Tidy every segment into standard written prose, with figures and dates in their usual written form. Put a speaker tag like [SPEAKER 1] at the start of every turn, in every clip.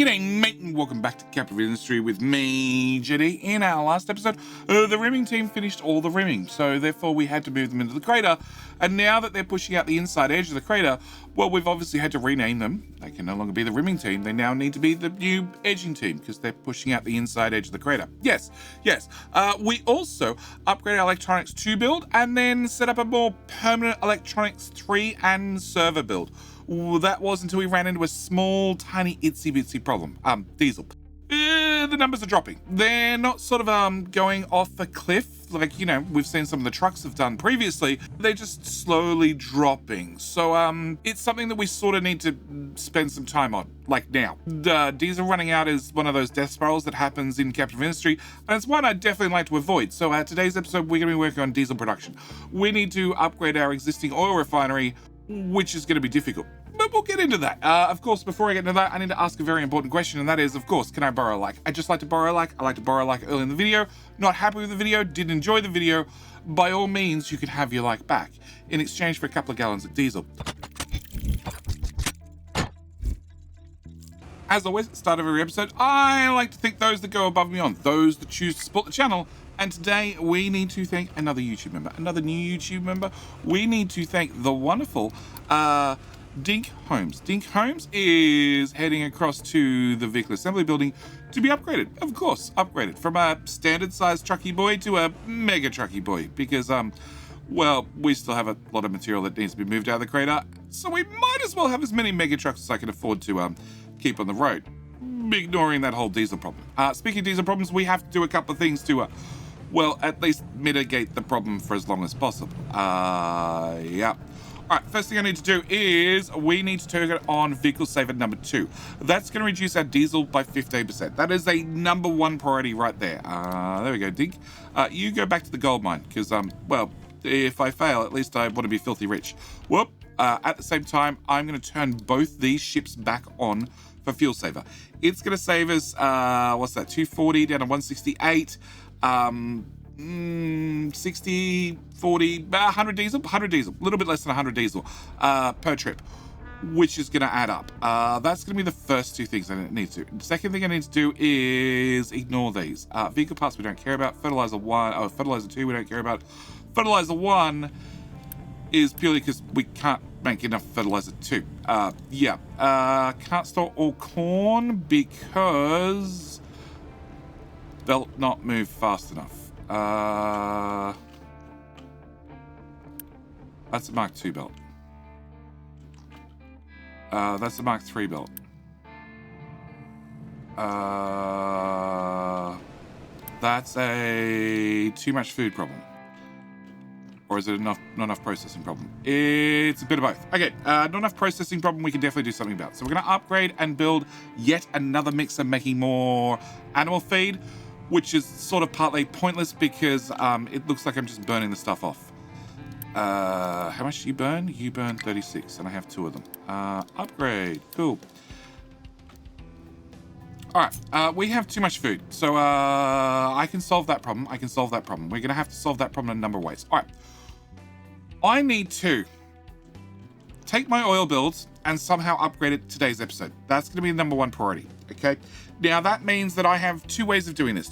[SPEAKER 1] G'day mate and welcome back to Capital Industry with me, JD. In our last episode, the rimming team finished all the rimming, so therefore we had to move them into the crater, and now that they're pushing out the inside edge of the crater, well, we've obviously had to rename them. They can no longer be the rimming team, they now need to be the new edging team, because they're pushing out the inside edge of the crater. Yes. We also upgraded our electronics 2 build, and then set up a more permanent electronics 3 and server build. That was until we ran into a small, tiny, itsy-bitsy problem. Diesel. The numbers are dropping. They're not sort of going off a cliff like, you know, we've seen some of the trucks have done previously. They're just slowly dropping. So it's something that we sort of need to spend some time on, like now. Diesel running out is one of those death spirals that happens in captive industry, and it's one I'd definitely like to avoid. So today's episode, we're going to be working on diesel production. We need to upgrade our existing oil refinery, which is going to be difficult. But we'll get into that. Of course, before I get into that, I need to ask a very important question, and that is, of course, can I borrow a like? I just like to borrow a like. I like to borrow a like early in the video. Not happy with the video, didn't enjoy the video. By all means, you could have your like back in exchange for a couple of gallons of diesel. As always, at the start of every episode, I like to thank those that go above and beyond, those that choose to support the channel. And today, we need to thank another YouTube member, another new YouTube member. We need to thank the wonderful Dink Holmes. Dink Holmes is heading across to the vehicle assembly building to be upgraded. Of course, upgraded from a standard sized trucky boy to a mega trucky boy, because well, we still have a lot of material that needs to be moved out of the crater, so we might as well have as many mega trucks as I can afford to keep on the road, ignoring that whole diesel problem. Speaking of diesel problems, we have to do a couple of things to well, at least mitigate the problem for as long as possible. Yeah. All right, first thing I need to do is we need to turn it on vehicle saver number 2. That's going to reduce our diesel by 15%. That is a number 1 priority right there. There we go, Dink. You go back to the gold mine, because, well, if I fail, at least I want to be filthy rich. Whoop. At the same time, I'm going to turn both these ships back on for fuel saver. It's going to save us, what's that, 240 down to 168. 60, 40, 100 diesel, a little bit less than 100 diesel per trip, which is going to add up. That's going to be the first 2 things I need to do. The second thing I need to do is ignore these. Vehicle parts we don't care about. Fertilizer 1, fertilizer 2 we don't care about. Fertilizer 1 is purely because we can't make enough fertilizer 2. Can't store all corn because belt not move fast enough. That's a Mark II belt. That's a Mark III belt. That's a too much food problem. Or is it not enough processing problem? It's a bit of both. Okay, not enough processing problem we can definitely do something about. So we're going to upgrade and build yet another mixer making more animal feed, which is sort of partly pointless because it looks like I'm just burning the stuff off. How much do you burn? You burn 36, and I have 2 of them. Upgrade, cool. All right, we have too much food, so I can solve that problem. We're gonna have to solve that problem in a number of ways. All right, I need to take my oil builds and somehow upgrade it today's episode. That's gonna be the number 1 priority, okay? Now that means that I have 2 ways of doing this.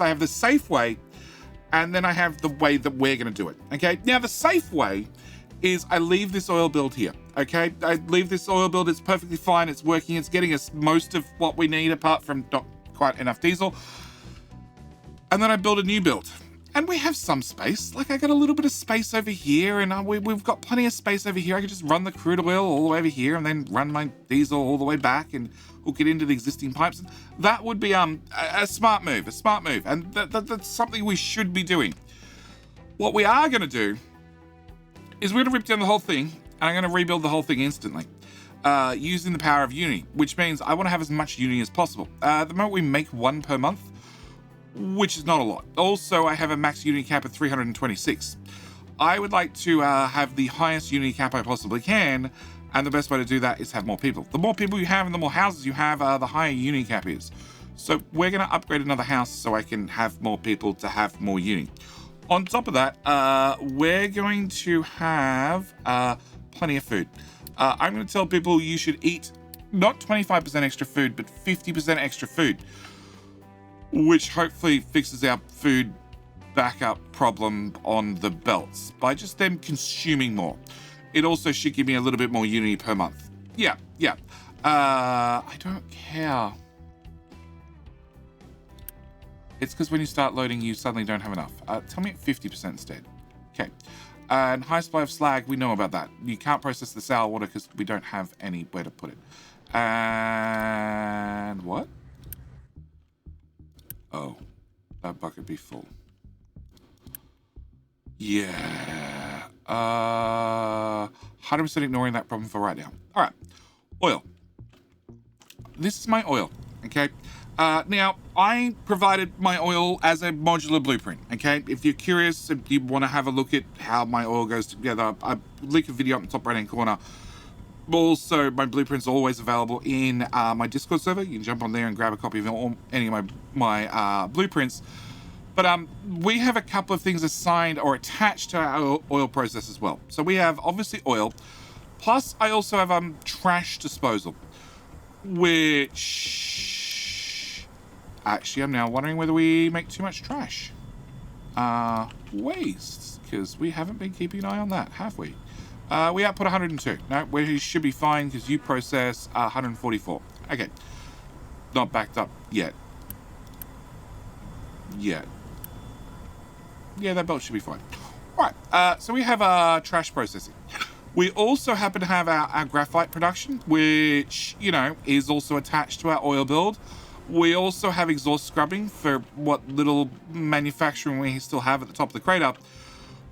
[SPEAKER 1] I have the safe way, and then I have the way that we're gonna do it, okay? Now the safe way is I leave this oil build here, okay? I leave this oil build, it's perfectly fine, it's working, it's getting us most of what we need apart from not quite enough diesel. And then I build a new build. And we have some space. Like, I got a little bit of space over here, and we've got plenty of space over here. I could just run the crude oil all the way over here and then run my diesel all the way back and hook it into the existing pipes. That would be a smart move, and that's something we should be doing. What we are going to do is we're going to rip down the whole thing, and I'm going to rebuild the whole thing instantly using the power of Uni, which means I want to have as much Uni as possible. At the moment, we make 1 per month, which is not a lot. Also, I have a max Uni cap of 326. I would like to have the highest Uni cap I possibly can, and the best way to do that is have more people. The more people you have and the more houses you have, the higher Uni cap is. So we're going to upgrade another house so I can have more people to have more Uni. On top of that, we're going to have plenty of food. I'm going to tell people you should eat not 25% extra food, but 50% extra food, which hopefully fixes our food backup problem on the belts by just them consuming more. It also should give me a little bit more unity per month. Yeah. I don't care. It's because when you start loading, you suddenly don't have enough. Tell me at 50% instead. Okay. And high supply of slag, we know about that. You can't process the sour water because we don't have anywhere to put it. And what? Oh, that bucket be full. Yeah. 100% ignoring that problem for right now. All right. Oil. This is my oil, okay? Now, I provided my oil as a modular blueprint, okay? If you're curious, if you want to have a look at how my oil goes together, I link a video up in the top right-hand corner. Also, my blueprint's always available in my Discord server. You can jump on there and grab a copy of any of my blueprints. But we have a couple of things assigned or attached to our oil process as well. So we have, obviously, oil. Plus, I also have trash disposal, which... Actually, I'm now wondering whether we make too much trash. Waste, because we haven't been keeping an eye on that, have we? We output 102. No, we should be fine because you process 144. Okay. Not backed up yet. Yeah, that belt should be fine. All right, so we have trash processing. We also happen to have our graphite production, which, you know, is also attached to our oil build. We also have exhaust scrubbing for what little manufacturing we still have at the top of the crater.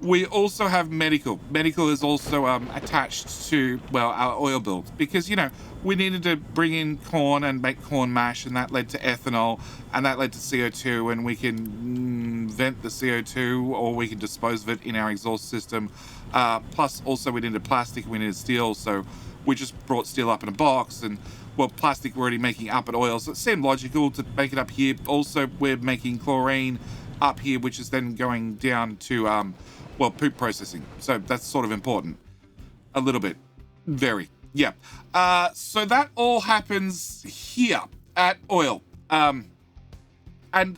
[SPEAKER 1] We also have medical. Medical is also attached to, well, our oil build because, you know, we needed to bring in corn and make corn mash, and that led to ethanol, and that led to CO2, and we can vent the CO2 or we can dispose of it in our exhaust system. Plus, also, we needed plastic, we needed steel, so we just brought steel up in a box, and, well, plastic we're already making up at oil, so it seemed logical to make it up here. Also, we're making chlorine up here, which is then going down to, well, poop processing. So that's sort of important. A little bit. Very. Yeah. So that all happens here at oil. And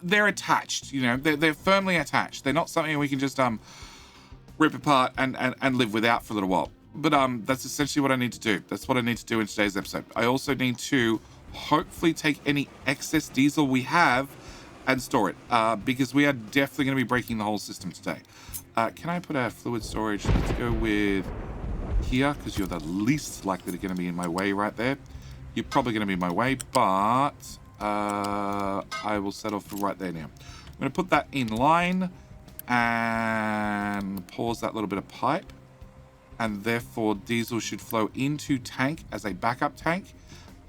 [SPEAKER 1] they're attached, you know, they're firmly attached. They're not something we can just rip apart and live without for a little while. But that's essentially what I need to do. That's what I need to do in today's episode. I also need to hopefully take any excess diesel we have and store it, because we are definitely going to be breaking the whole system today. Can I put a fluid storage? Let's go with here, because you're the least likely to going to be in my way right there. You're probably going to be in my way, but I will settle for right there now. I'm going to put that in line and pause that little bit of pipe, and therefore diesel should flow into tank as a backup tank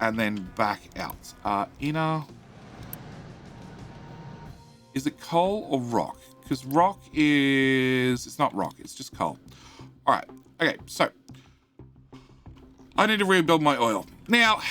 [SPEAKER 1] and then back out. Inner... Is it coal or rock? Because rock is... It's not rock, it's just coal. All right. Okay, so I need to rebuild my oil. Now,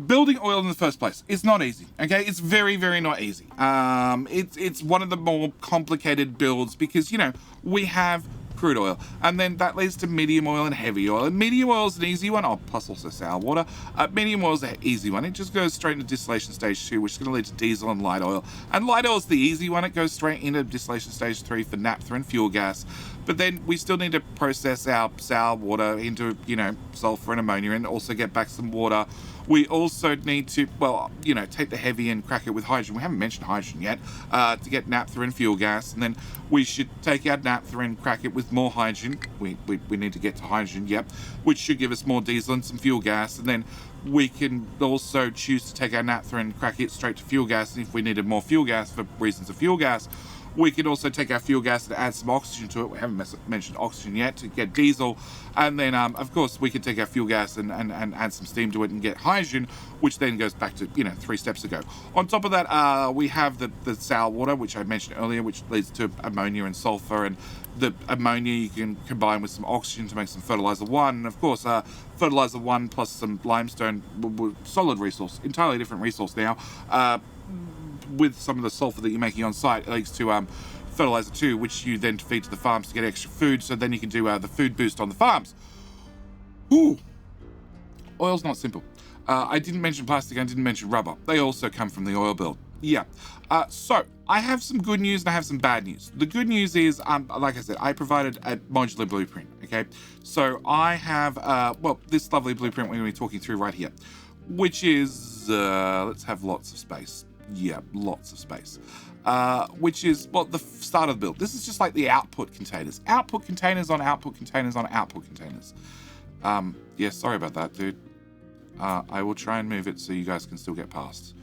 [SPEAKER 1] building oil in the first place is not easy, okay? It's very, very not easy. It's one of the more complicated builds because, you know, we have crude oil, and then that leads to medium oil and heavy oil. And medium oil is an easy one. Oh, plus also sour water. Medium oil is an easy one. It just goes straight into distillation stage 2, which is going to lead to diesel and light oil. And light oil is the easy one. It goes straight into distillation stage 3 for naphtha and fuel gas. But then we still need to process our sour water into, you know, sulfur and ammonia, and also get back some water. We also need to, well, you know, take the heavy and crack it with hydrogen. We haven't mentioned hydrogen yet, to get naphtha and fuel gas. And then we should take our naphtha and crack it with more hydrogen. We need to get to hydrogen, yep, which should give us more diesel and some fuel gas. And then we can also choose to take our naphtha and crack it straight to fuel gas. And if we needed more fuel gas for reasons of fuel gas, we could also take our fuel gas and add some oxygen to it. We haven't mentioned oxygen yet to get diesel. And then, of course, we could take our fuel gas and add some steam to it and get hydrogen, which then goes back to, you know, 3 steps ago. On top of that, we have the sour water, which I mentioned earlier, which leads to ammonia and sulfur. And the ammonia you can combine with some oxygen to make some fertilizer 1. And, of course, fertilizer 1 plus some limestone, solid resource, entirely different resource now. With some of the sulfur that you're making on site, it leads to fertilizer 2, which you then feed to the farms to get extra food, so then you can do the food boost on the farms. Ooh, oil's not simple. I didn't mention plastic, I didn't mention rubber. They also come from the oil build. Yeah. So I have some good news and I have some bad news. The good news is, like I said, I provided a modular blueprint. Okay. So I have, well, this lovely blueprint we're going to be talking through right here, which is, let's have lots of space. Yeah, lots of space. Which is, well, the start of the build. This is just like the output containers. Output containers on output containers on output containers. Yeah, sorry about that, dude. I will try and move it so you guys can still get past.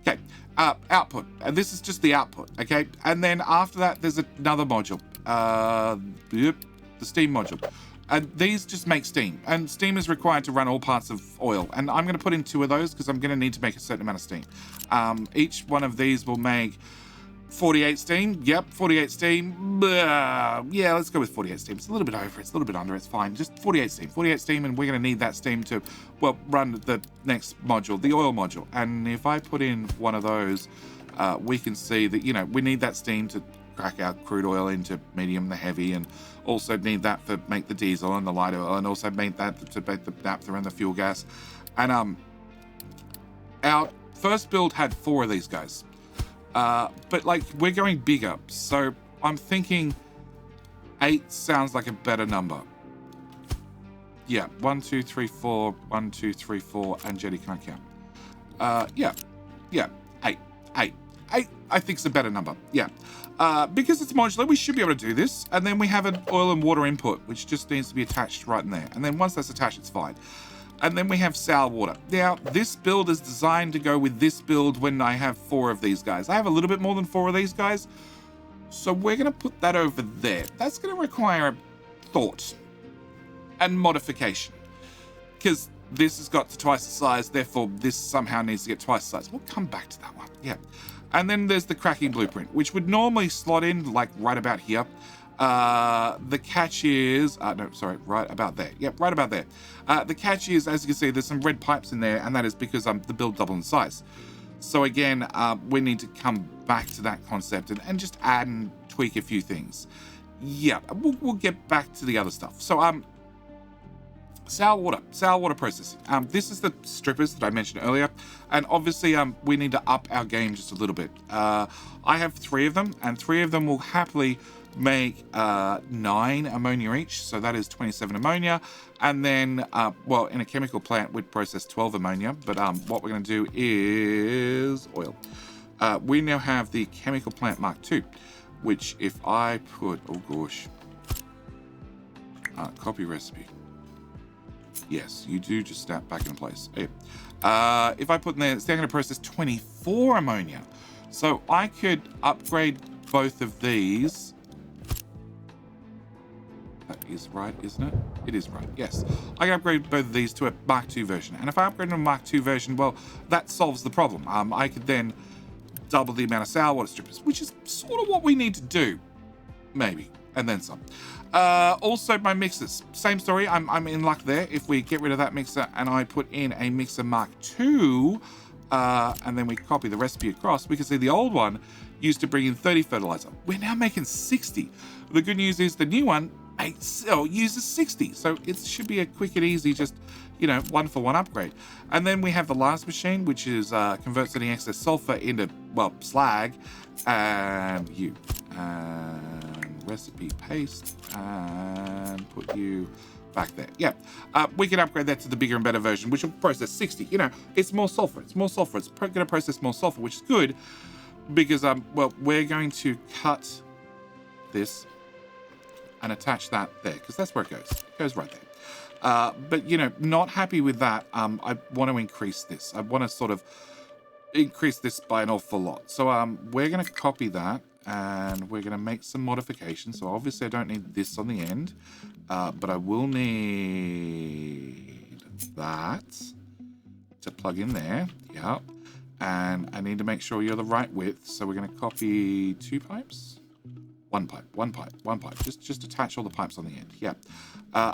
[SPEAKER 1] Okay, output. And this is just the output, okay? And then after that, there's another module. Yep, the steam module. And these just make steam. And steam is required to run all parts of oil. And I'm going to put in 2 of those because I'm going to need to make a certain amount of steam. Each one of these will make 48 steam. Yep, 48 steam. Yeah, let's go with 48 steam. It's a little bit over. It's a little bit under. It's fine. Just 48 steam. 48 steam, and we're going to need that steam to, well, run the next module, the oil module. And if I put in one of those, we can see that, you know, we need that steam to crack our crude oil into medium, the heavy, and also need that for make the diesel and the light oil, and also make that to make the naphtha and the fuel gas. And our first build had 4 of these guys. But like we're going bigger, so I'm thinking 8 sounds like a better number. Yeah, 1, 2, 3, 4, 1, 2, 3, 4, and Jetty can't count. Yeah, 8. I think it's a better number. Yeah, because it's modular, we should be able to do this. And then we have an oil and water input, which just needs to be attached right in there. And then once that's attached, it's fine. And then we have sour water. Now, this build is designed to go with this build when I have 4 of these guys. I have a little bit more than 4 of these guys. So we're going to put that over there. That's going to require thought and modification. Because this has got to twice the size, therefore this somehow needs to get twice the size. We'll come back to that one. Yeah. And then there's the cracking blueprint, which would normally slot in like right about here. The catch is, no, sorry, right about there. Yep, right about there. The catch is, as you can see, there's some red pipes in there, and that is because the build doubled in size. So again, we need to come back to that concept and just add and tweak a few things. Yeah, we'll get back to the other stuff. So, sour water processing. This is the strippers that I mentioned earlier, and obviously we need to up our game just a little bit. I have 3 of them, and 3 of them will happily make 9 ammonia each, so that is 27 ammonia. And then, well, in a chemical plant, we'd process 12 ammonia, but what we're going to do is oil. We now have the chemical plant Mark II, which if I put, oh gosh, copy recipe. Yes, you do just snap back in place. Yeah. If I put in there, it's now going to process 24 ammonia. So I could upgrade both of these. That is right, isn't it? It is right, yes. I can upgrade both of these to a Mark II version. And if I upgrade to a Mark II version, well, that solves the problem. I could then double the amount of sour water strippers, which is sort of what we need to do. Maybe. And then some. Also, my mixers. Same story. I'm in luck there. If we get rid of that mixer and I put in a mixer Mark II, and then we copy the recipe across, we can see the old one used to bring in 30 fertilizer. We're now making 60. The good news is the new one uses 60. So it should be a quick and easy, just, you know, 1-for-1 upgrade. And then we have the last machine, which is converts any excess sulfur into, well, slag. And you. And recipe paste. And put you back there. Yeah. We can upgrade that to the bigger and better version, which will process 60. You know, it's more sulfur. It's more sulfur. It's going to process more sulfur, which is good because, well, we're going to cut this and attach that there because that's where it goes. It goes right there. But, you know, not happy with that. I want to increase this. I want to sort of increase this by an awful lot. So we're going to copy that and we're going to make some modifications. So obviously I don't need this on the end, but I will need that to plug in there. Yep. And I need to make sure you're the right width. So we're going to copy 2 pipes. One pipe. Just attach all the pipes on the end. Yeah.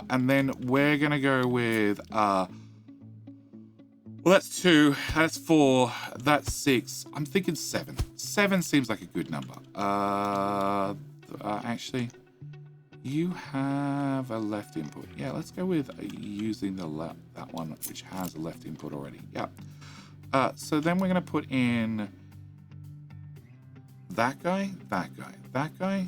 [SPEAKER 1] And then we're going to go with, well, that's 2, that's 4, that's 6. I'm thinking 7. 7 seems like a good number. Actually, You have a left input. Yeah, let's go with using that one, which has a left input already. Yeah. So then we're going to put in that guy, that guy, that guy.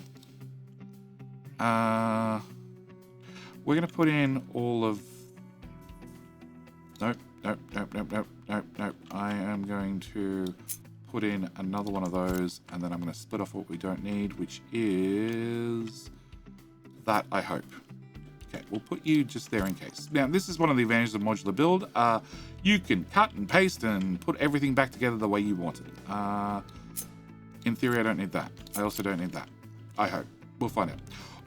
[SPEAKER 1] We're going to put in all of... Nope, nope, nope, nope, nope, nope, nope. I am going to put in another one of those, and then I'm going to split off what we don't need, which is that, I hope. Okay, we'll put you just there in case. Now, this is one of the advantages of modular build. You can cut and paste and put everything back together the way you want it. In theory, I don't need that. I also don't need that. I hope. We'll find out.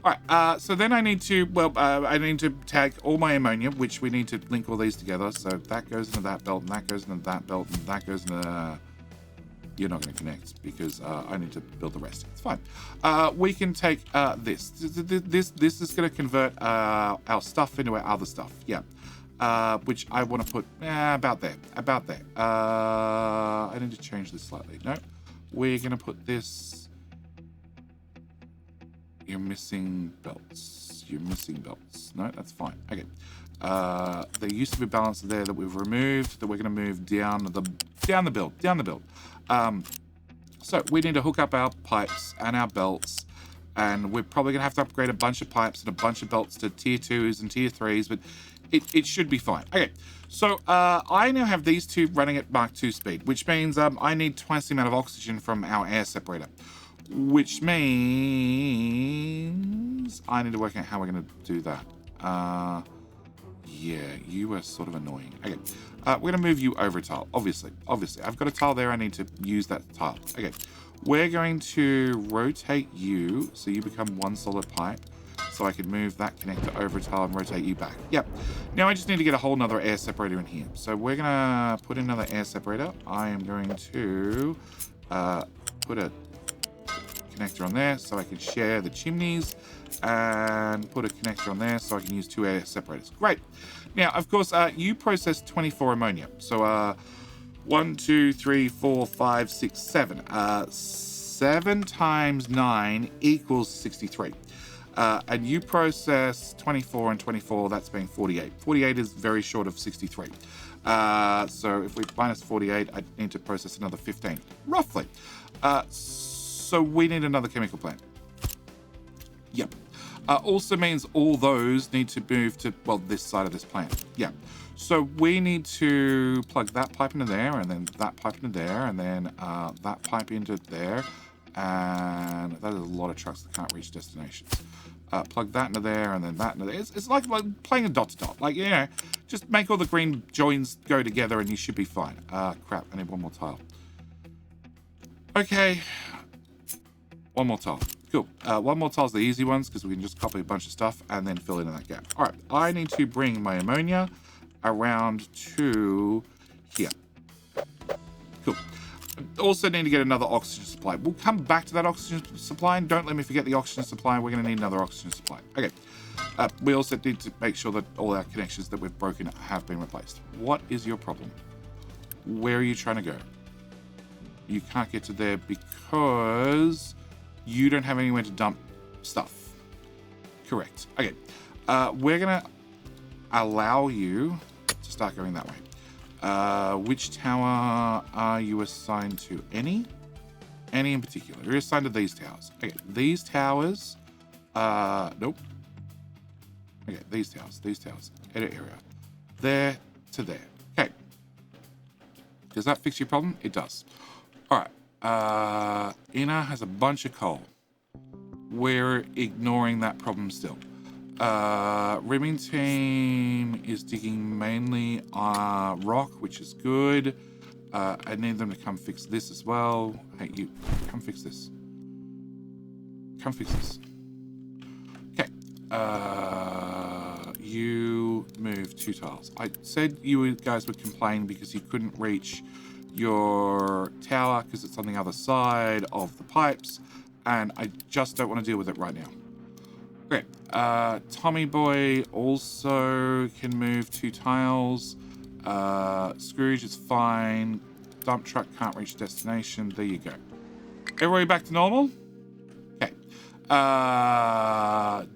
[SPEAKER 1] All right, so then I need to, I need to tag all my ammonia, which we need to link all these together. So that goes into that belt, and that goes into that belt, and that goes into... You're not going to connect because I need to build the rest. It's fine. We can take this. This is going to convert our stuff into our other stuff. Yeah. Which I want to put about there. About there. I need to change this slightly. No. We're going to put this... You're missing belts. You're missing belts. No, that's fine. Okay. There used to be a balancer there that we've removed, that we're going to move down the build. So we need to hook up our pipes and our belts, and we're probably going to have to upgrade a bunch of pipes and a bunch of belts to tier 2s and tier 3s, but it should be fine. Okay, so I now have these two running at Mark 2 speed, which means I need twice the amount of oxygen from our air separator, which means I need to work out how we're going to do that. Yeah, you are sort of annoying. Okay, we're going to move you over a tile, obviously. I've got a tile there, I need to use that tile. Okay, we're going to rotate you so you become one solid pipe, so I can move that connector over a tile and rotate you back. Yep. Now I just need to get a whole nother air separator in here. So we're going to put in another air separator. I am going to put a connector on there so I can share the chimneys, and put a connector on there so I can use two air separators. Great. Now, of course, you process 24 ammonia. So 1, 2, 3, 4, 5, 6, 7. 7 times 9 equals 63. And you process 24 and 24, that's being 48. 48 is very short of 63. So if we minus 48, I need to process another 15, roughly. So we need another chemical plant. Yep. Also means all those need to move to, well, this side of this plant. Yeah. So we need to plug that pipe into there, and then that pipe into there, and then that pipe into there. And that is a lot of trucks that can't reach destinations. Plug that into there, and then that into there. It's like playing a dot to dot. Like, you know, just make all the green joins go together and you should be fine. Crap, I need one more tile. Okay. One more tile. Cool. One more tile is the easy ones because we can just copy a bunch of stuff and then fill in that gap. All right. I need to bring my ammonia around to here. Cool. Also need to get another oxygen supply. We'll come back to that oxygen supply, and don't let me forget the oxygen supply. We're going to need another oxygen supply. Okay. We also need to make sure that all our connections that we've broken have been replaced. What is your problem? Where are you trying to go? You can't get to there because you don't have anywhere to dump stuff. Correct. Okay. We're going to allow you to start going that way. Which tower are you assigned to? Any? Any in particular? You're assigned to these towers. Okay. These towers. Nope. Okay. These towers. Edit area. There to there. Okay. Does that fix your problem? It does. All right. Inner has a bunch of coal. We're ignoring that problem still. Rimming team is digging mainly rock, which is good. I need them to come fix this as well. Hey, you, come fix this. Come fix this. Okay. You move 2 tiles. I said you guys would complain because you couldn't reach your tower because it's on the other side of the pipes, and I just don't want to deal with it right now. Great. Tommy Boy also can move 2 tiles. Scrooge is fine. Dump truck can't reach destination. There you go. Everybody back to normal? Okay.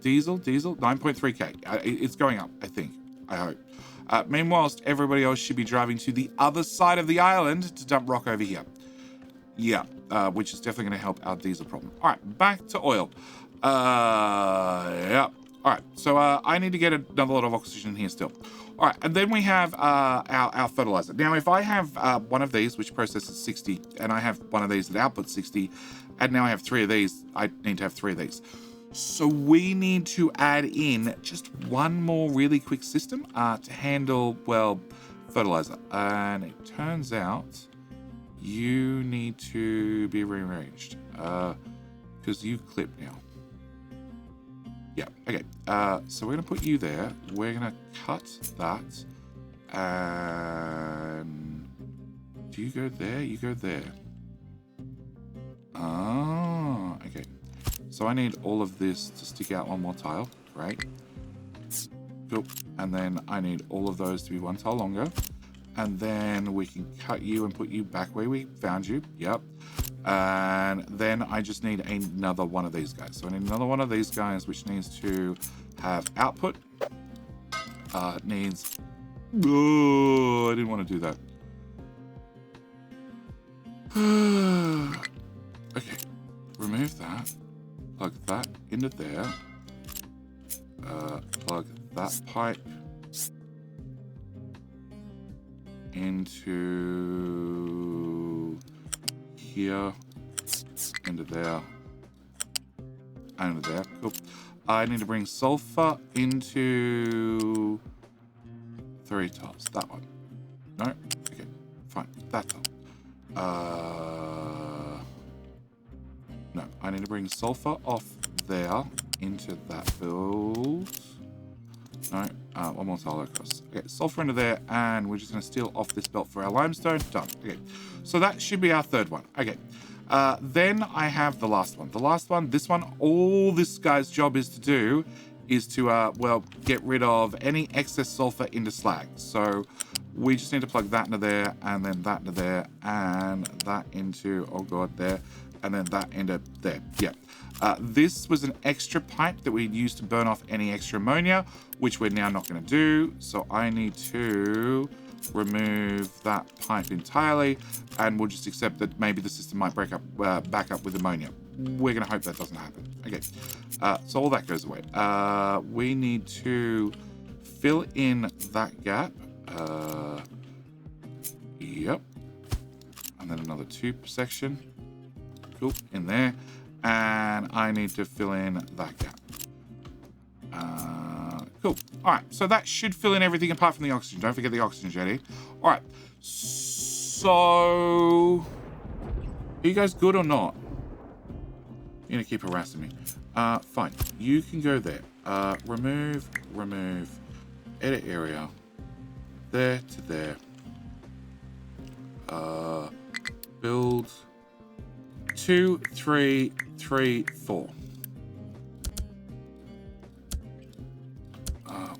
[SPEAKER 1] Diesel, 9.3k. It's going up, I think. I hope. Meanwhile, everybody else should be driving to the other side of the island to dump rock over here. Yeah, which is definitely going to help our diesel problem. All right, back to oil. Yeah. All right, so I need to get another lot of oxygen in here still. All right, and then we have our fertilizer. Now, if I have one of these, which processes 60, and I have one of these that outputs 60, and now I have 3 of these, I need to have 3 of these. So we need to add in just one more really quick system to handle, well, fertilizer. And it turns out you need to be rearranged because you clip now. Yeah, okay. So we're going to put you there. We're going to cut that. And do you go there? You go there. Ah, okay. So I need all of this to stick out one more tile. Right. Cool. And then I need all of those to be 1 tile longer. And then we can cut you and put you back where we found you. Yep. And then I just need another one of these guys. So I need another one of these guys, which needs to have output. It needs... Oh, I didn't want to do that. Okay. Remove that. Plug that into there. Plug that pipe into here, into there, and into there. Cool. I need to bring sulfur into 3 tiles. That one. No? Okay, fine. That tile. No, I need to bring sulfur off there into that build. No, one more tile across. Okay, sulfur into there, and we're just going to steal off this belt for our limestone. Done. Okay, so that should be our 3rd one. Okay, then I have the last one. The last one, this one, all this guy's job is to do is to, well, get rid of any excess sulfur into slag. So we just need to plug that into there, and then that into there, and that into, oh god, there, and then that into there. Yeah. This was an extra pipe that we'd used to burn off any extra ammonia, which we're now not going to do. So I need to remove that pipe entirely, and we'll just accept that maybe the system might break up, back up with ammonia. We're going to hope that doesn't happen. Okay, so all that goes away. We need to fill in that gap. Yep. And then another 2 section. Cool, in there. And I need to fill in that gap. Cool. All right, so that should fill in everything apart from the oxygen. Don't forget the oxygen jetty. All right, so are you guys good or not? You're gonna keep harassing me. Fine, you can go there. Remove, edit area, there to there. Build 2, 3, 3, 4.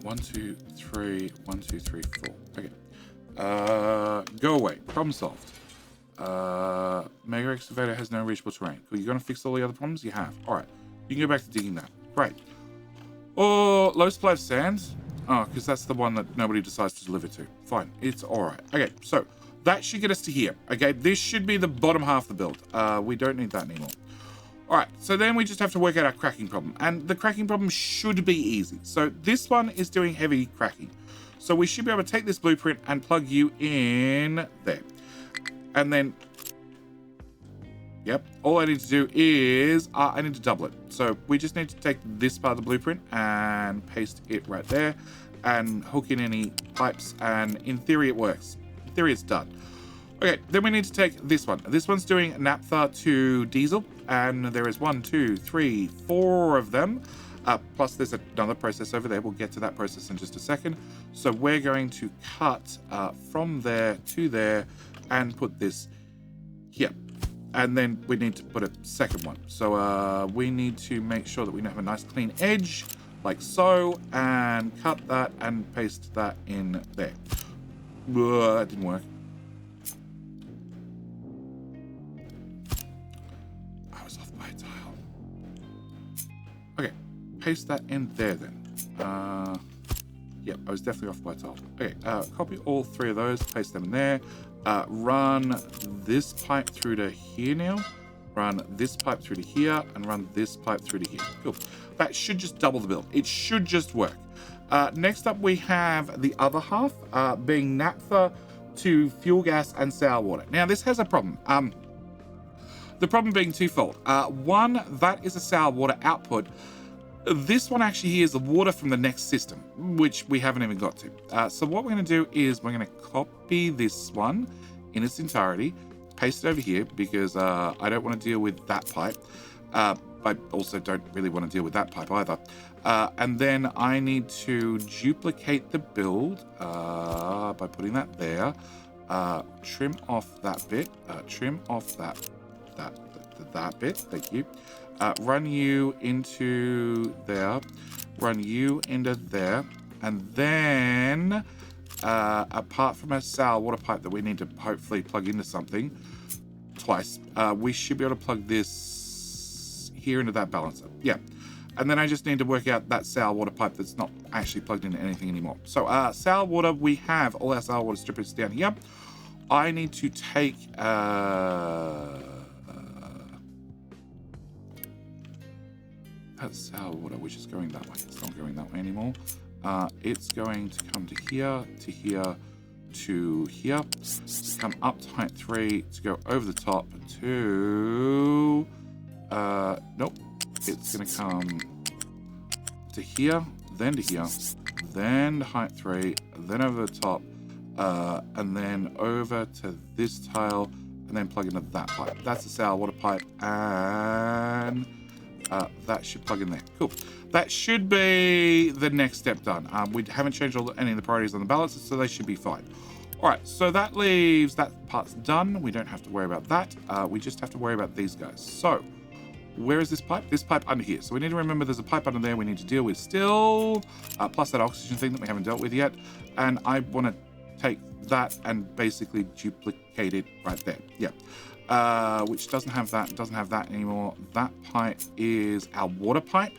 [SPEAKER 1] 1, 2, 3, 1, 2, 3, 4. Okay. Go away. Problem solved. Mega excavator has no reachable terrain. Cool. You're gonna fix all the other problems? You have. Alright. You can go back to digging that. Great. Oh, low supply of sand? Oh, because that's the one that nobody decides to deliver to. Fine. It's alright. Okay, so that should get us to here. Okay, this should be the bottom half of the build. We don't need that anymore. All right, so then we just have to work out our cracking problem. And the cracking problem should be easy. So this one is doing heavy cracking. So we should be able to take this blueprint and plug you in there. And then, yep, all I need to do is, I need to double it. So we just need to take this part of the blueprint and paste it right there and hook in any pipes. And in theory, it works. In theory, it's done. Okay, then we need to take this one. This one's doing naphtha to diesel, and there is 1, 2, 3, 4 of them. Plus there's another process over there. We'll get to that process in just a second. So we're going to cut from there to there and put this here. And then we need to put a second one. So we need to make sure that we have a nice clean edge, like so, and cut that and paste that in there. That didn't work. Okay, paste that in there then. Yep, I was definitely off by a tile. Okay, copy all 3 of those, paste them in there. Run this pipe through to here now. Run this pipe through to here, and run this pipe through to here. Cool. That should just double the build. It should just work. Next up, we have the other half, being naphtha to fuel gas and sour water. Now, this has a problem. The problem being twofold. One, that is a sour water output. This one actually here is the water from the next system, which we haven't even got to. So what we're going to do is we're going to copy this one in its entirety, paste it over here because I don't want to deal with that pipe. I also don't really want to deal with that pipe either. And then I need to duplicate the build by putting that there. Trim off that bit. Trim off that bit. Thank you. Run you into there. Run you into there. And then, apart from a sour water pipe that we need to hopefully plug into something twice, we should be able to plug this here into that balancer. Yeah. And then I just need to work out that sour water pipe that's not actually plugged into anything anymore. So sour water, we have all our sour water strippers down here. I need to take that's sour water, which is going that way. It's not going that way anymore. It's going to come to here, to here, to here. To come up to height 3, to go over the top to... nope. It's going to come to here, then to here, then to height 3, then over the top, and then over to this tile, and then plug into that pipe. That's the sour water pipe, and that should plug in there. Cool. That should be the next step done. We haven't changed any of the priorities on the balances, so they should be fine. All right, so that leaves that part's done. We don't have to worry about that. We just have to worry about these guys. So where is this pipe? This pipe under here. So we need to remember there's a pipe under there we need to deal with still, plus that oxygen thing that we haven't dealt with yet. And I want to take that and basically duplicate it right there. Yeah. Which doesn't have that anymore. That pipe is our water pipe,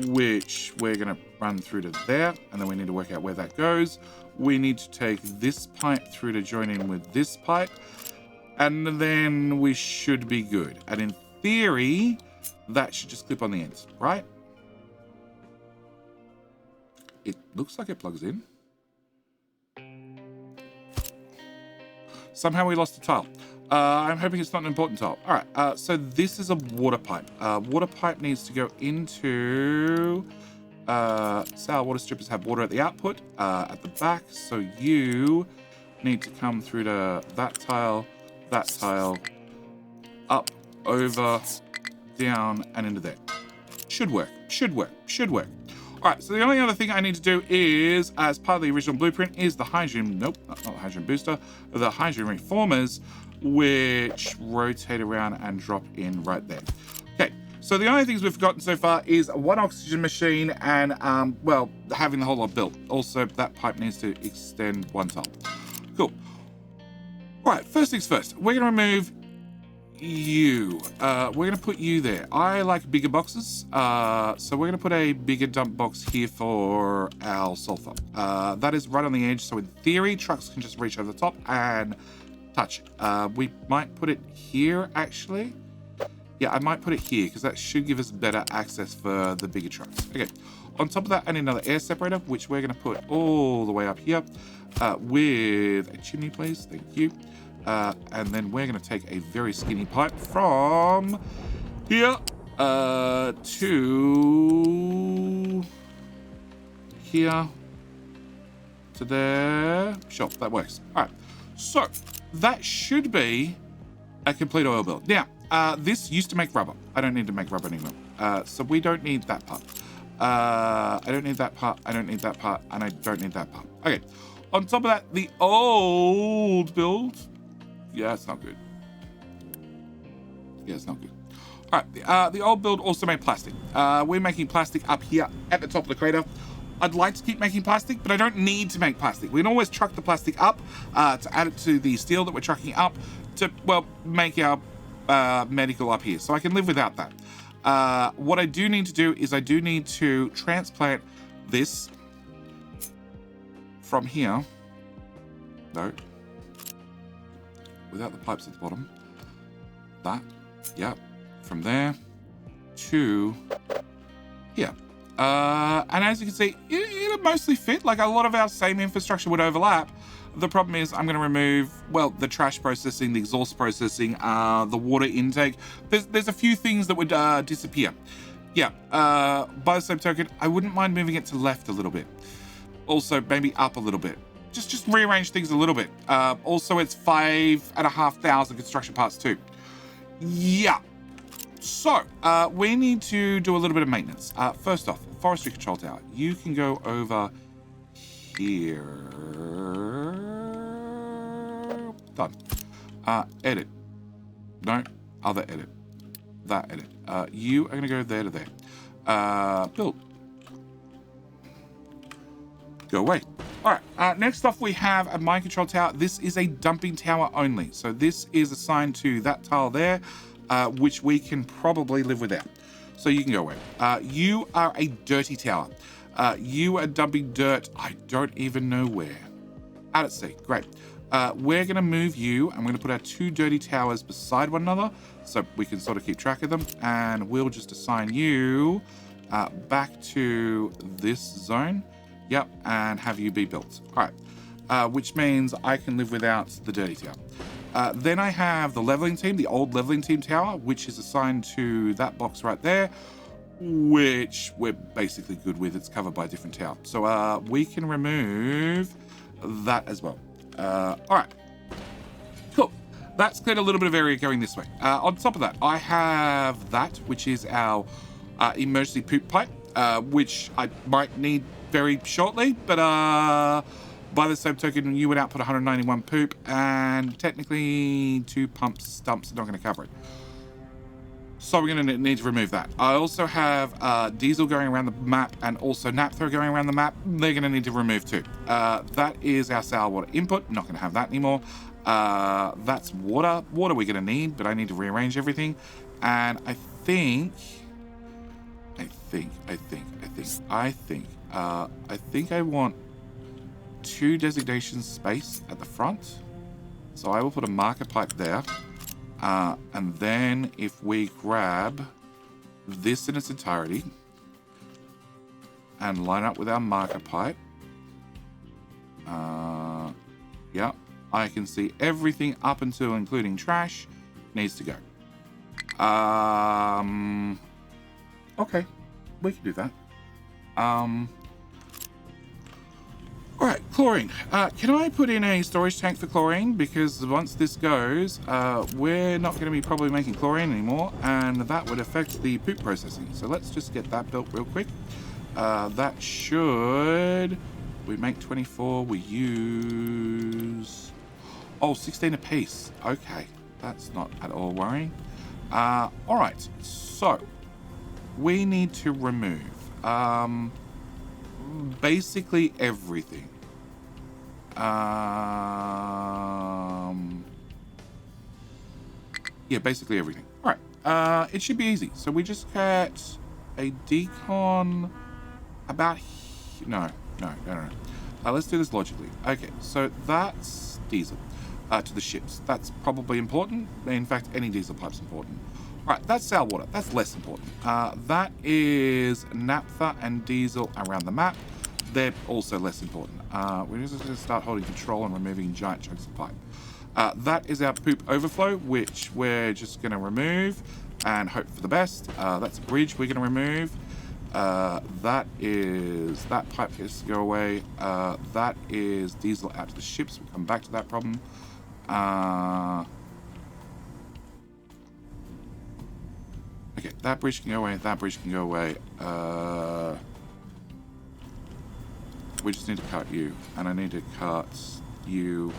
[SPEAKER 1] which we're going to run through to there. And then we need to work out where that goes. We need to take this pipe through to join in with this pipe. And then we should be good. And in theory, that should just clip on the ends, right? It looks like it plugs in. Somehow we lost a tile. I'm hoping it's not an important tile. All right, so this is a water pipe. Water pipe needs to go into... sour water strippers have water at the output, at the back. So you need to come through to that tile, up, over, down, and into there. Should work. All right, so the only other thing I need to do is, as part of the original blueprint, is the hydrogen, nope, not the hydrogen booster, the hydrogen reformers, which rotate around and drop in right there. Okay, so the only things we've forgotten so far is one oxygen machine and, well, having the whole lot built. Also, that pipe needs to extend one tile. Cool. All right, first things first, we're going to remove you. We're going to put you there. I like bigger boxes, so we're going to put a bigger dump box here for our sulfur. That is right on the edge, so in theory, trucks can just reach over the top and touch it. We might put it here, actually. Yeah, I might put it here, because that should give us better access for the bigger trucks. Okay, on top of that, I need another air separator, which we're going to put all the way up here with a chimney, please. Thank you. And then we're going to take a very skinny pipe from here to here to there. Sure, that works. All right, so that should be a complete oil build. Now, this used to make rubber. I don't need to make rubber anymore. So we don't need that part. I don't need that part. I don't need that part. And I don't need that part. Okay, on top of that, the old build... Yeah, it's not good. Yeah, it's not good. All right, the old build also made plastic. We're making plastic up here at the top of the crater. I'd like to keep making plastic, but I don't need to make plastic. We can always truck the plastic up to add it to the steel that we're trucking up to, well, make our medical up here. So I can live without that. What I do need to do is I do need to transplant this from here. No. Without the pipes at the bottom. That. Yep. From there to here. And as you can see, it'll mostly fit. Like a lot of our same infrastructure would overlap. The problem is I'm going to remove, well, the trash processing, the exhaust processing, the water intake. There's a few things that would disappear. Yeah, by the same token, I wouldn't mind moving it to left a little bit. Also, maybe up a little bit. Just rearrange things a little bit. Also, it's 5,500 construction parts too. Yeah. So, we need to do a little bit of maintenance. First off, forestry control tower. You can go over here. Done. Edit. No, other edit. That edit. You are going to go there to there. Build. Go away. All right. Next off, we have a mine control tower. This is a dumping tower only. So this is assigned to that tile there, which we can probably live without. So you can go away. You are a dirty tower. You are dumping dirt. I don't even know where. Out at sea. Great. We're going to move you. I'm going to put our two dirty towers beside one another so we can sort of keep track of them. And we'll just assign you back to this zone. Yep. And have you be built. All right. Which means I can live without the dirty tower. Then I have the leveling team, the old leveling team tower, which is assigned to that box right there, which we're basically good with. It's covered by a different tower. So we can remove that as well. All right. Cool. That's cleared a little bit of area going this way. On top of that, I have that, which is our emergency poop pipe, which I might need very shortly, but by the same token, you would output 191 poop, and technically 2 pump stumps are not going to cover it. So we're going to need to remove that. I also have diesel going around the map and also naphtha going around the map. They're going to need to remove too. That is our sour water input. Not going to have that anymore. That's water. Water we're going to need, but I need to rearrange everything. And I think I want 2 designation space at the front. So I will put a marker pipe there. And then if we grab this in its entirety and line up with our marker pipe, yeah, I can see everything up until including trash needs to go. Okay, we can do that. All right, chlorine. Can I put in a storage tank for chlorine? Because once this goes, we're not going to be probably making chlorine anymore, and that would affect the poop processing. So let's just get that built real quick. That should... We make 24, we use... Oh, 16 apiece. Okay, that's not at all worrying. All right, so we need to remove basically everything. Yeah, basically everything. All right, it should be easy. So we just get a decon about... No. Let's do this logically. Okay, so that's diesel to the ships. That's probably important. In fact, any diesel pipe's important. All right, that's sour water. That's less important. That is naphtha and diesel around the map. They're also less important. We're just going to start holding control and removing giant chunks of pipe. That is our poop overflow, which we're just going to remove and hope for the best. That's a bridge we're going to remove. That pipe gets to go away. That is diesel out to the ships. We'll come back to that problem. Okay, that bridge can go away. That bridge can go away. We just need to cut you, and I need to cut you.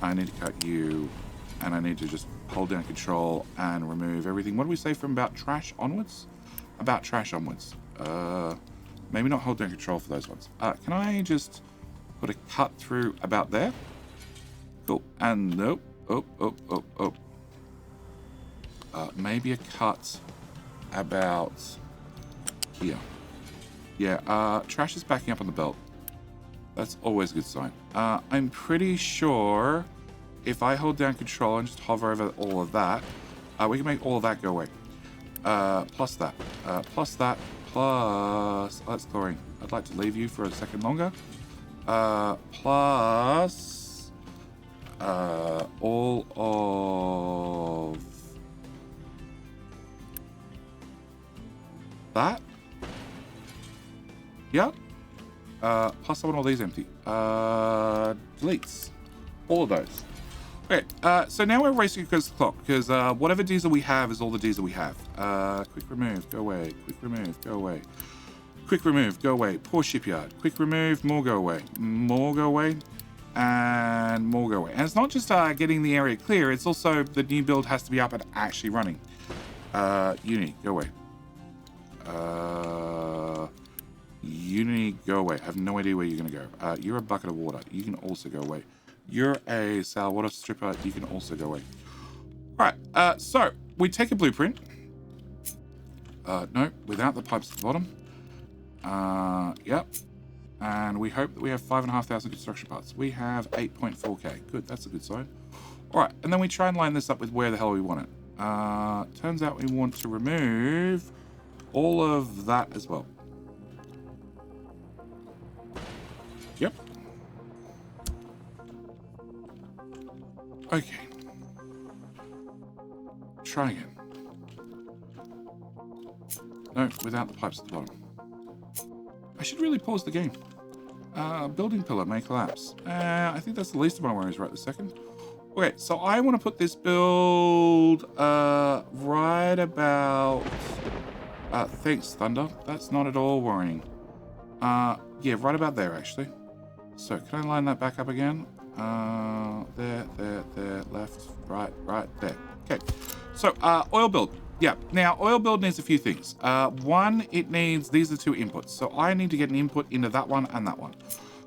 [SPEAKER 1] I need to cut you, and I need to just hold down control and remove everything. What do we say from about trash onwards? About trash onwards. Maybe not hold down control for those ones. Can I just put a cut through about there? Cool. And nope. Maybe a cut about here. Yeah, trash is backing up on the belt. That's always a good sign. I'm pretty sure if I hold down control and just hover over all of that, we can make all of that go away. Plus that, plus... Oh, that's chlorine. I'd like to leave you for a second longer. Plus... all of... that? Yep. Plus I want all these empty. Deletes. All of those. Okay, so now we're racing against the clock, because whatever diesel we have is all the diesel we have. Quick remove, go away. Quick remove, go away. Quick remove, go away. Poor shipyard. Quick remove, more go away. More go away. And more go away. And it's not just getting the area clear, it's also the new build has to be up and actually running. Uni, go away. Uni, go away. I have no idea where you're going to go. You're a bucket of water. You can also go away. You're a sour water stripper. You can also go away. All right. So we take a blueprint. No, without the pipes at the bottom. Yep. And we hope that we have 5,500 construction parts. We have 8.4k. Good. That's a good sign. All right. And then we try and line this up with where the hell we want it. Turns out we want to remove all of that as well. Yep. Okay. Try again. No, without the pipes at the bottom. I should really pause the game. Building pillar may collapse. I think that's the least of my worries right this second. Okay, so I want to put this build right about... thanks, Thunder. That's not at all worrying. Yeah, right about there, actually. So, can I line that back up again? There, left, right, there. Okay. So, oil build. Yeah. Now, oil build needs a few things. One, it needs, these are two inputs. So, I need to get an input into that one and that one.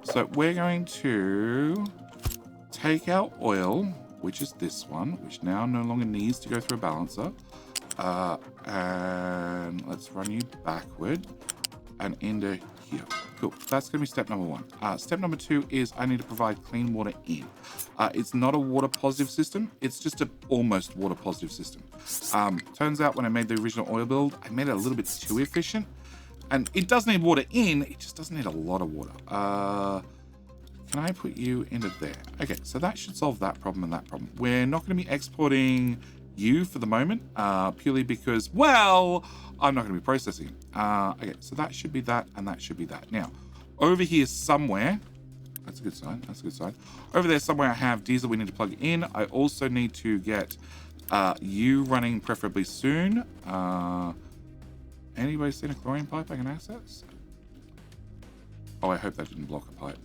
[SPEAKER 1] So, we're going to take our oil, which is this one, which now no longer needs to go through a balancer. And let's run you backward and into here. Cool. That's going to be step number one. Step number two is I need to provide clean water in. It's not a water positive system. It's just a almost water positive system. Turns out when I made the original oil build, I made it a little bit too efficient. And it does need water in. It just doesn't need a lot of water. Can I put you into there? Okay, so that should solve that problem and that problem. We're not going to be exporting you for the moment, purely because, well, I'm not going to be processing. Okay, so that should be that, and that should be that. Now, over here somewhere, that's a good sign, that's a good sign. Over there somewhere I have diesel we need to plug in. I also need to get you running preferably soon. Anybody seen a chlorine pipe I can access? Oh, I hope that didn't block a pipe.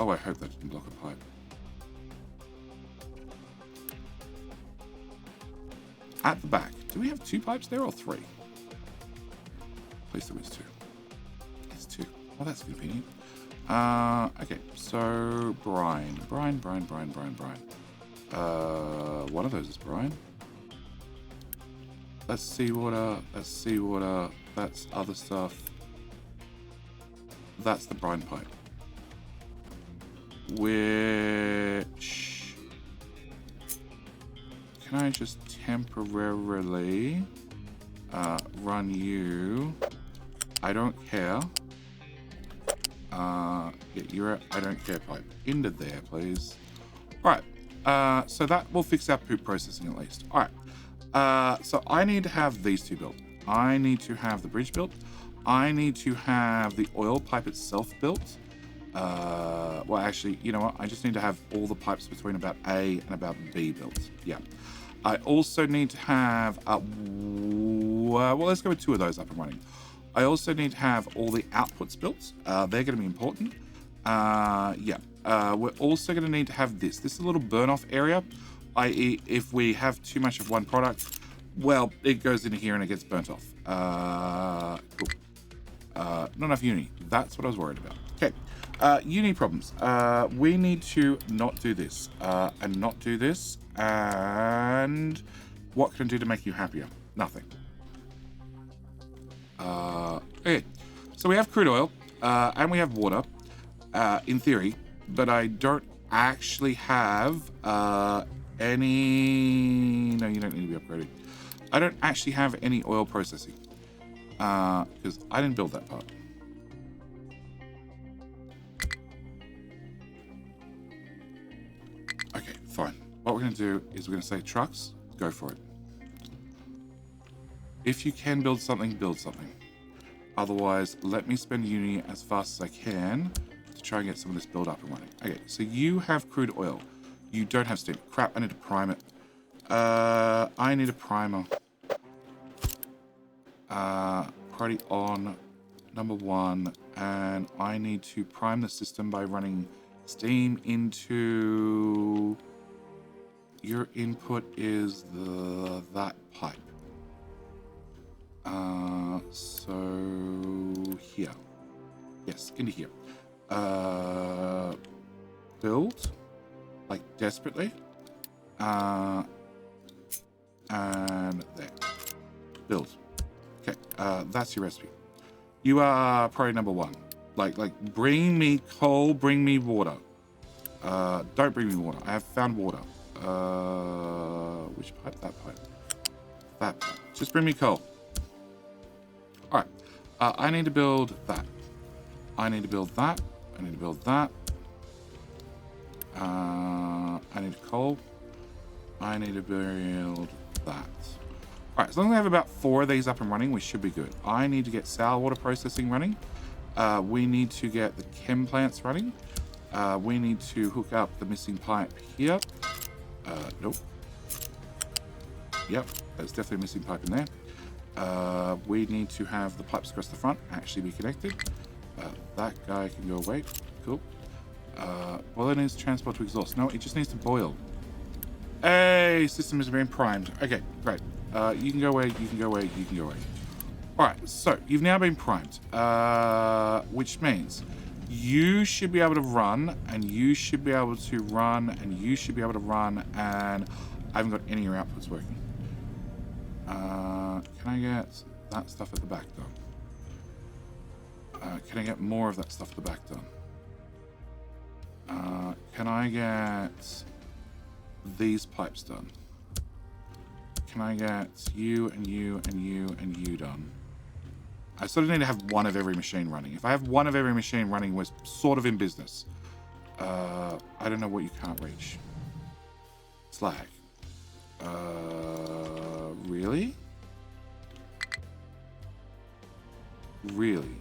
[SPEAKER 1] Oh, I hope that didn't block a pipe. At the back. Do we have two pipes there or three? Please there is two. It's two. Oh, that's convenient. Okay, so brine. Brine. One of those is brine. Let's see water. That's other stuff. That's the brine pipe. Which... Can I just temporarily run you? I don't care. Get your I don't care pipe into there, please. All right. So that will fix our poop processing at least. All right. So I need to have these two built. I need to have the bridge built. I need to have the oil pipe itself built. Well, actually, you know what? I just need to have all the pipes between about A and about B built. Yeah. I also need to have, well, let's go with two of those up and running. I also need to have all the outputs built. They're going to be important. Yeah. We're also going to need to have this. This is a little burn off area, i.e. if we have too much of one product, well, it goes into here and it gets burnt off. Cool. Not enough uni. That's what I was worried about. Okay. Uni problems. We need to not do this, and not do this. And what can I do to make you happier? Nothing. Okay. So we have crude oil, and we have water, in theory, but I don't actually have any... No, you don't need to be upgraded. I don't actually have any oil processing, because I didn't build that part. Okay, fine. What we're going to do is we're going to say trucks, go for it. If you can build something, build something. Otherwise, let me spend uni as fast as I can to try and get some of this build up and running. Okay, so you have crude oil. You don't have steam. Crap, I need to prime it. I need a primer. Priority on number 1, and I need to prime the system by running steam into... Your input is that pipe. So here. Yes, into here. Build, like desperately. And there. Build. Okay, that's your recipe. You are priority number 1. Like bring me coal, bring me water. Don't bring me water. I have found water. Which pipe? That pipe. That pipe. Just bring me coal. Alright. I need to build that. I need to build that. I need to build that. I need coal. I need to build that. Alright, as long as I have about 4 of these up and running, we should be good. I need to get sour water processing running. We need to get the chem plants running. We need to hook up the missing pipe here. Nope. Yep, there's definitely a missing pipe in there. We need to have the pipes across the front actually be connected. That guy can go away. Cool. Boiler needs transport to exhaust. No, it just needs to boil. Hey, system is being primed. Okay, great. You can go away, you can go away, you can go away. Alright, so you've now been primed. Which means you should be able to run, and you should be able to run, and you should be able to run, and I haven't got any of your outputs working. Can I get that stuff at the back done? Can I get more of that stuff at the back done? Can I get these pipes done? Can I get you and you and you and you done? I sort of need to have one of every machine running. If I have one of every machine running, we're sort of in business. I don't know what you can't reach. Slag. Really? Really?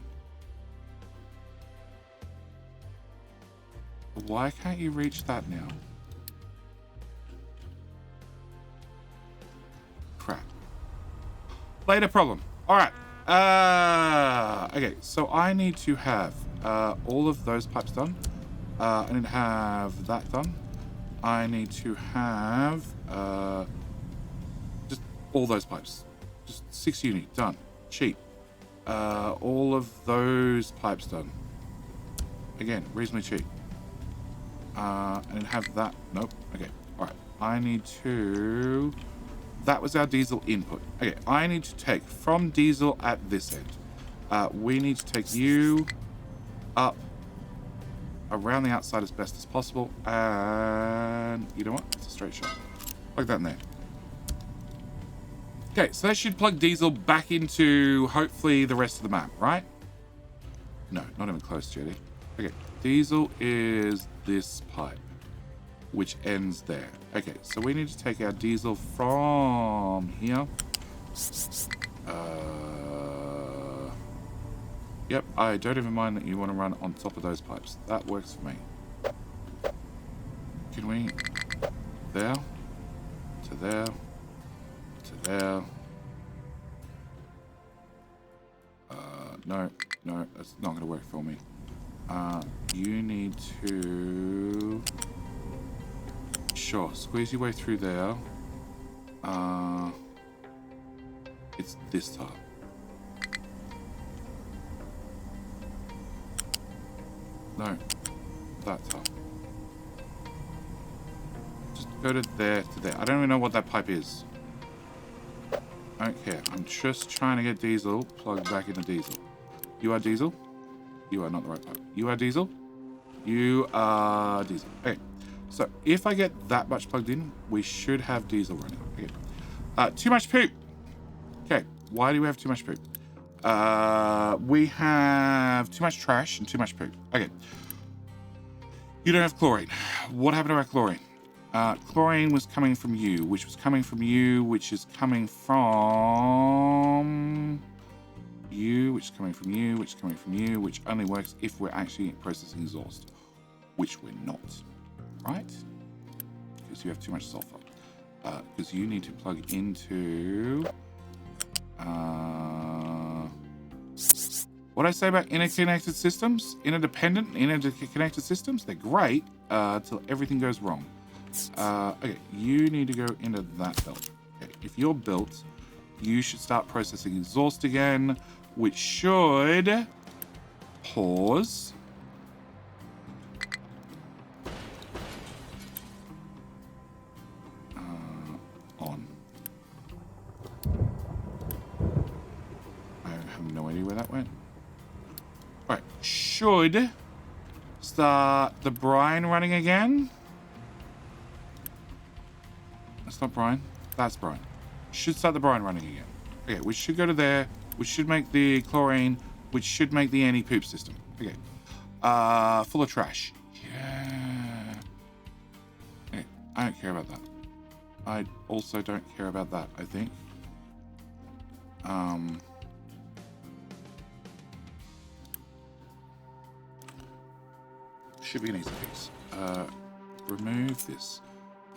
[SPEAKER 1] Why can't you reach that now? Crap. Later problem. Alright. Okay, so I need to have all of those pipes done. I need to have that done. I need to have just all those pipes. Just 6 units done. Cheap. All of those pipes done. Again, reasonably cheap. And have that. Nope. Okay. Alright. I need to... That was our diesel input. Okay. I need to take from diesel at this end. We need to take you up around the outside as best as possible. And you know what? It's a straight shot. Plug that in there. Okay. So that should plug diesel back into hopefully the rest of the map, right? No, not even close, Jetty. Okay. Diesel is this pipe, which ends there. Okay, so we need to take our diesel from here. Yep, I don't even mind that you want to run on top of those pipes. That works for me. Can we... There. To there. To there. No, that's not going to work for me. You need to... Sure, squeeze your way through there. It's this top. No, that top. Just go to there, to there. I don't even know what that pipe is. I don't care. I'm just trying to get diesel plugged back into diesel. You are diesel? You are not the right part. You are diesel? You are diesel. Okay. So if I get that much plugged in, we should have diesel running. Okay. Too much poop. Okay. Why do we have too much poop? We have too much trash and too much poop. Okay. You don't have chlorine. What happened to our chlorine? Chlorine was coming from you, which was coming from you, which is coming from you, which is coming from you, which is coming from you, which only works if we're actually processing exhaust, which we're not, right? Because you have too much sulfur. Because you need to plug into... what did I say about interconnected systems? Interdependent, interconnected systems? They're great until everything goes wrong. Okay, you need to go into that belt. Okay, if you're built, you should start processing exhaust again, which should pause. On. I have no idea where that went. Alright, should start the brine running again. That's not brine. That's brine. Should start the brine running again. Okay, we should go to there. We should make the chlorine, which should make the anti-poop system. Okay. Full of trash. Yeah. Okay, I don't care about that. I also don't care about that, I think. Should be an easy fix. Remove this.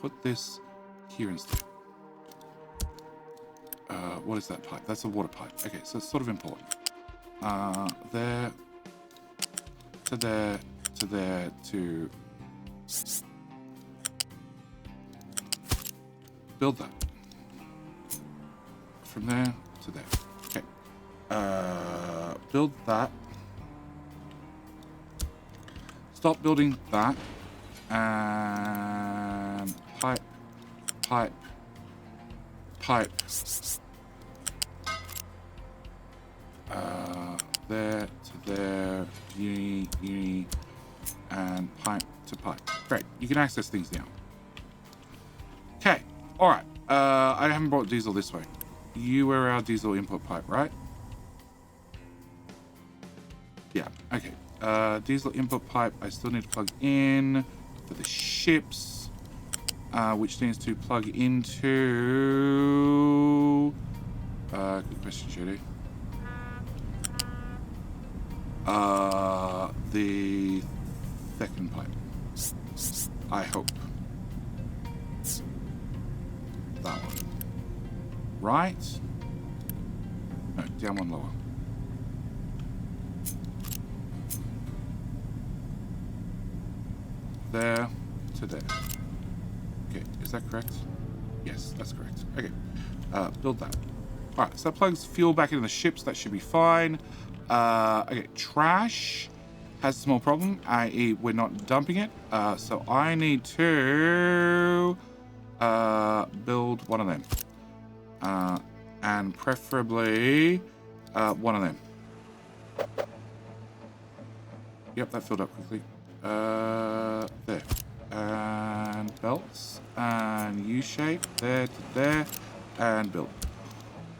[SPEAKER 1] Put this here instead. What is that pipe? That's a water pipe. Okay, so it's sort of important. There to there to there to build that. From there to there. Okay. Build that. Stop building that. And pipe. There to there, uni, and pipe to pipe. Great, you can access things now. Okay, all right. I haven't brought diesel this way. You were our diesel input pipe, right? Yeah, okay. Diesel input pipe, I still need to plug in for the ships, which needs to plug into... good question, Judy. The second pipe. I hope. That one. Right? No, down one lower. There to there. Okay, is that correct? Yes, that's correct. Okay, build that. All right, so that plugs fuel back into the ships. That should be fine. Okay, trash has a small problem, i.e. we're not dumping it. So I need to build one of them. And preferably one of them. Yep, that filled up quickly. There. And belts. And U-shape. There to there. And build.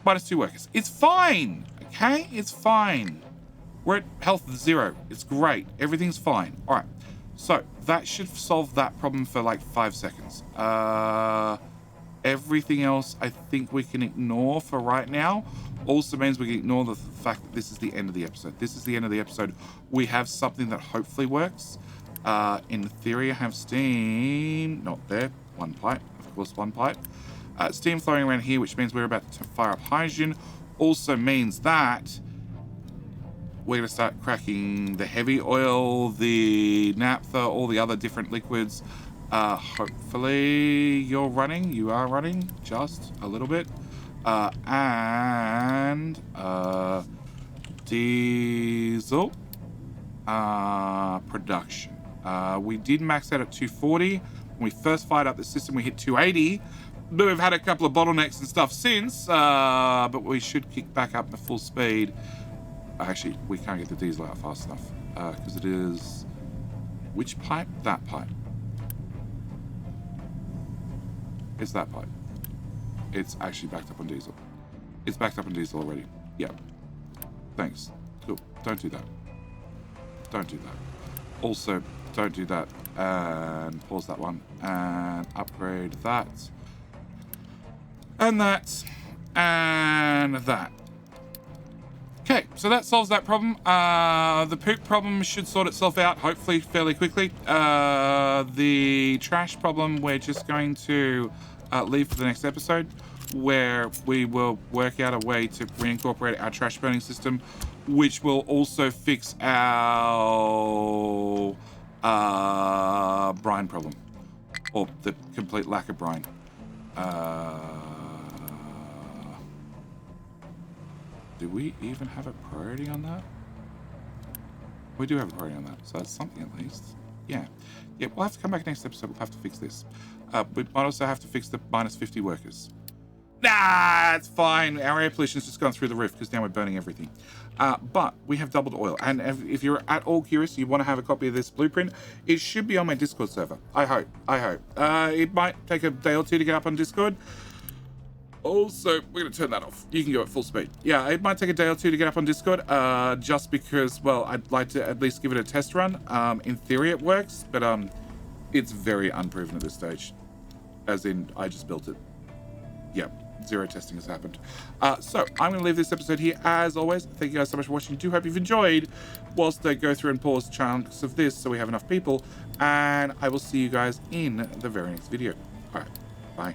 [SPEAKER 1] -2 workers. It's fine! Okay? It's fine. We're at health 0. It's great. Everything's fine. Alright. So, that should solve that problem for like 5 seconds. Everything else I think we can ignore for right now. Also means we can ignore the fact that this is the end of the episode. This is the end of the episode. We have something that hopefully works. In theory, I have steam. Not there. One pipe. Of course, one pipe. Steam flowing around here, which means we're about to fire up hydrogen. Also means that we're going to start cracking the heavy oil, the naphtha, all the other different liquids. Hopefully you're running. You are running just a little bit. And diesel production. We did max out at 240. When we first fired up the system, we hit 280. But we've had a couple of bottlenecks and stuff since, but we should kick back up to full speed. Actually, we can't get the diesel out fast enough because it is... Which pipe? That pipe. It's that pipe. It's actually backed up on diesel. It's backed up on diesel already. Yeah. Thanks. Cool. Don't do that. Don't do that. Also, don't do that. And pause that one. And upgrade that. And that. And that. Okay, so that solves that problem. The poop problem should sort itself out, hopefully, fairly quickly. The trash problem, we're just going to leave for the next episode, where we will work out a way to reincorporate our trash burning system, which will also fix our brine problem, or the complete lack of brine. Do we even have a priority on that? We do have a priority on that, so that's something at least. Yeah, we'll have to come back next episode. We'll have to fix this. We might also have to fix the minus 50 workers. Nah, it's fine. Our air pollution's just gone through the roof because now we're burning everything. But we have doubled oil. And if you're at all curious, you want to have a copy of this blueprint, it should be on my Discord server. I hope. It might take a day or two to get up on Discord. Also, we're going to turn that off. You can go at full speed. Yeah, it might take a day or two to get up on Discord, just because, well, I'd like to at least give it a test run. In theory, it works, but it's very unproven at this stage. As in, I just built it. Yep, zero testing has happened. So, I'm going to leave this episode here. As always, thank you guys so much for watching. Do hope you've enjoyed, whilst I go through and pause chunks of this so we have enough people. And I will see you guys in the very next video. All right, bye.